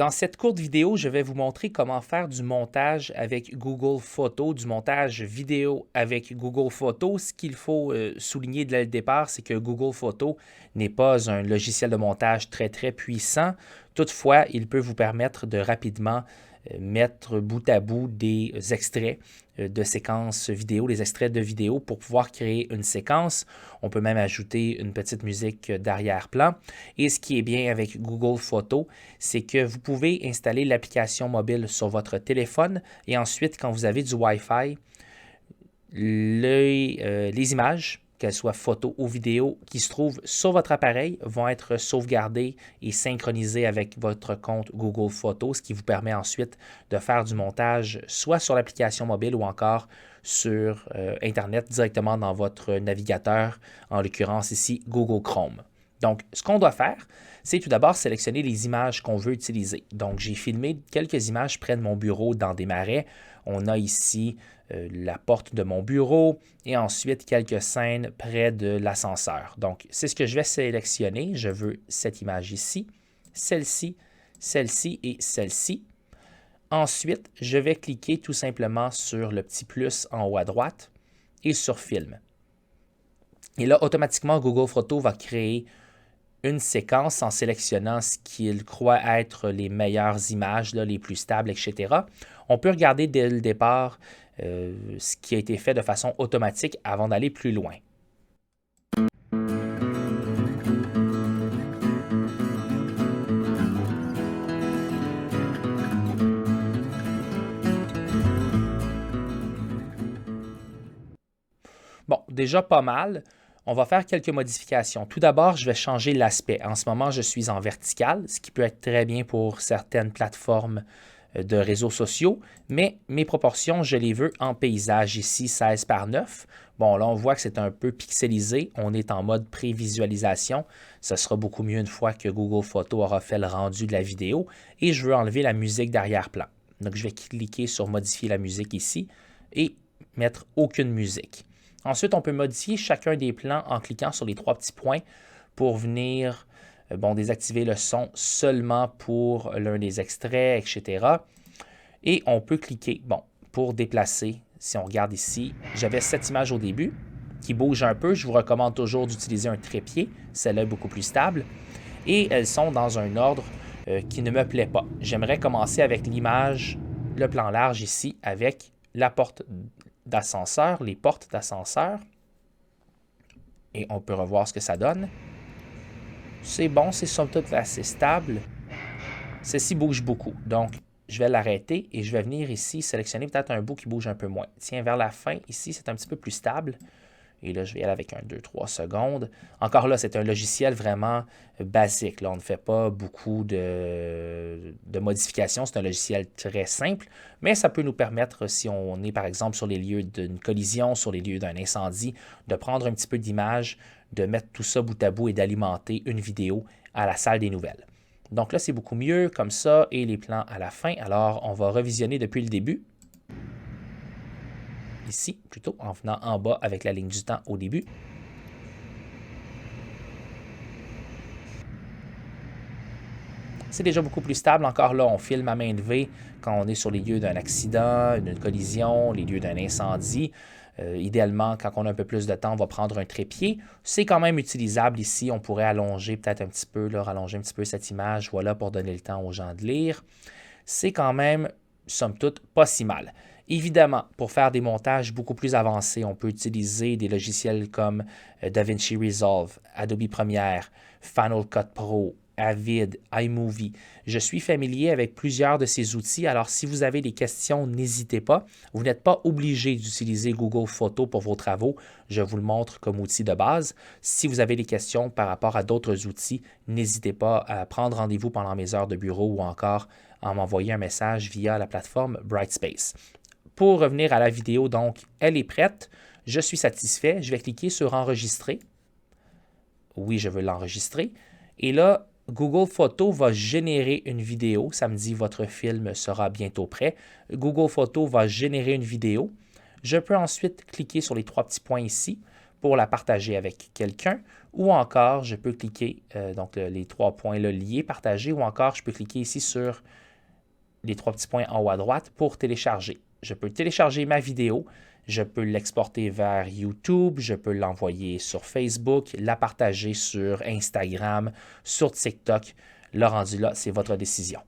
Dans cette courte vidéo, je vais vous montrer comment faire du montage avec Google Photos, du montage vidéo avec Google Photos. Ce qu'il faut souligner dès le départ, c'est que Google Photos n'est pas un logiciel de montage très puissant. Toutefois, il peut vous permettre de rapidement mettre bout à bout des extraits de séquences vidéo, des extraits de vidéo pour pouvoir créer une séquence. On peut même ajouter une petite musique d'arrière-plan. Et ce qui est bien avec Google Photos, c'est que vous pouvez installer l'application mobile sur votre téléphone et ensuite, quand vous avez du Wi-Fi, les images, qu'elles soient photos ou vidéos, qui se trouvent sur votre appareil, vont être sauvegardées et synchronisées avec votre compte Google Photos, ce qui vous permet ensuite de faire du montage soit sur l'application mobile ou encore sur Internet directement dans votre navigateur, en l'occurrence ici Google Chrome. Donc, ce qu'on doit faire, c'est tout d'abord sélectionner les images qu'on veut utiliser. Donc, j'ai filmé quelques images près de mon bureau dans des marais. On a ici la porte de mon bureau et ensuite quelques scènes près de l'ascenseur. Donc, c'est ce que je vais sélectionner. Je veux cette image ici, celle-ci, celle-ci et celle-ci. Ensuite, je vais cliquer tout simplement sur le petit plus en haut à droite et sur Film. Et là, automatiquement, Google Photos va créer une séquence en sélectionnant ce qu'il croit être les meilleures images, là, les plus stables, etc. On peut regarder dès le départ ce qui a été fait de façon automatique avant d'aller plus loin. Bon, déjà pas mal. On va faire quelques modifications. Tout d'abord, je vais changer l'aspect. En ce moment, je suis en vertical, ce qui peut être très bien pour certaines plateformes de réseaux sociaux, mais mes proportions, je les veux en paysage ici, 16 par 9. Bon, là, on voit que c'est un peu pixelisé. On est en mode prévisualisation. Ce sera beaucoup mieux une fois que Google Photos aura fait le rendu de la vidéo. Et je veux enlever la musique d'arrière-plan. Donc, je vais cliquer sur modifier la musique ici et mettre aucune musique. Ensuite, on peut modifier chacun des plans en cliquant sur les trois petits points pour venir désactiver le son seulement pour l'un des extraits, etc. Et on peut cliquer pour déplacer. Si on regarde ici, j'avais cette image au début qui bouge un peu. Je vous recommande toujours d'utiliser un trépied. Celle-là est beaucoup plus stable. Et elles sont dans un ordre qui ne me plaît pas. J'aimerais commencer avec l'image, le plan large ici, avec la porte d'ascenseur, les portes d'ascenseur. Et on peut revoir ce que ça donne. C'est bon, c'est somme toute assez stable. Ceci bouge beaucoup. Donc, je vais l'arrêter et je vais venir ici sélectionner peut-être un bout qui bouge un peu moins. Tiens, vers la fin, ici, c'est un petit peu plus stable. Et là, je vais y aller avec un 2-3 secondes. Encore là, c'est un logiciel vraiment basique. Là, on ne fait pas beaucoup de modifications. C'est un logiciel très simple, mais ça peut nous permettre, si on est par exemple sur les lieux d'une collision, sur les lieux d'un incendie, de prendre un petit peu d'image, de mettre tout ça bout à bout et d'alimenter une vidéo à la salle des nouvelles. Donc là, c'est beaucoup mieux comme ça et les plans à la fin. Alors, on va revisionner depuis le début. Ici, plutôt, en venant en bas avec la ligne du temps au début. C'est déjà beaucoup plus stable. Encore là, on filme à main levée quand on est sur les lieux d'un accident, d'une collision, les lieux d'un incendie. Idéalement, quand on a un peu plus de temps, on va prendre un trépied. C'est quand même utilisable ici. On pourrait allonger peut-être un petit peu, là, rallonger un petit peu cette image, voilà, pour donner le temps aux gens de lire. C'est quand même, somme toute, pas si mal. Évidemment, pour faire des montages beaucoup plus avancés, on peut utiliser des logiciels comme DaVinci Resolve, Adobe Premiere, Final Cut Pro, Avid, iMovie. Je suis familier avec plusieurs de ces outils, alors si vous avez des questions, n'hésitez pas. Vous n'êtes pas obligé d'utiliser Google Photos pour vos travaux. Je vous le montre comme outil de base. Si vous avez des questions par rapport à d'autres outils, n'hésitez pas à prendre rendez-vous pendant mes heures de bureau ou encore à m'envoyer un message via la plateforme Brightspace. Pour revenir à la vidéo, donc, elle est prête. Je suis satisfait. Je vais cliquer sur Enregistrer. Oui, je veux l'enregistrer. Et là, Google Photos va générer une vidéo. Ça me dit votre film sera bientôt prêt. Google Photos va générer une vidéo. Je peux ensuite cliquer sur les trois petits points ici pour la partager avec quelqu'un ou encore je peux cliquer, donc les 3 points là, liés, partager, ou encore je peux cliquer ici sur les 3 petits points en haut à droite pour télécharger. Je peux télécharger ma vidéo, je peux l'exporter vers YouTube, je peux l'envoyer sur Facebook, la partager sur Instagram, sur TikTok. Le rendu là, c'est votre décision.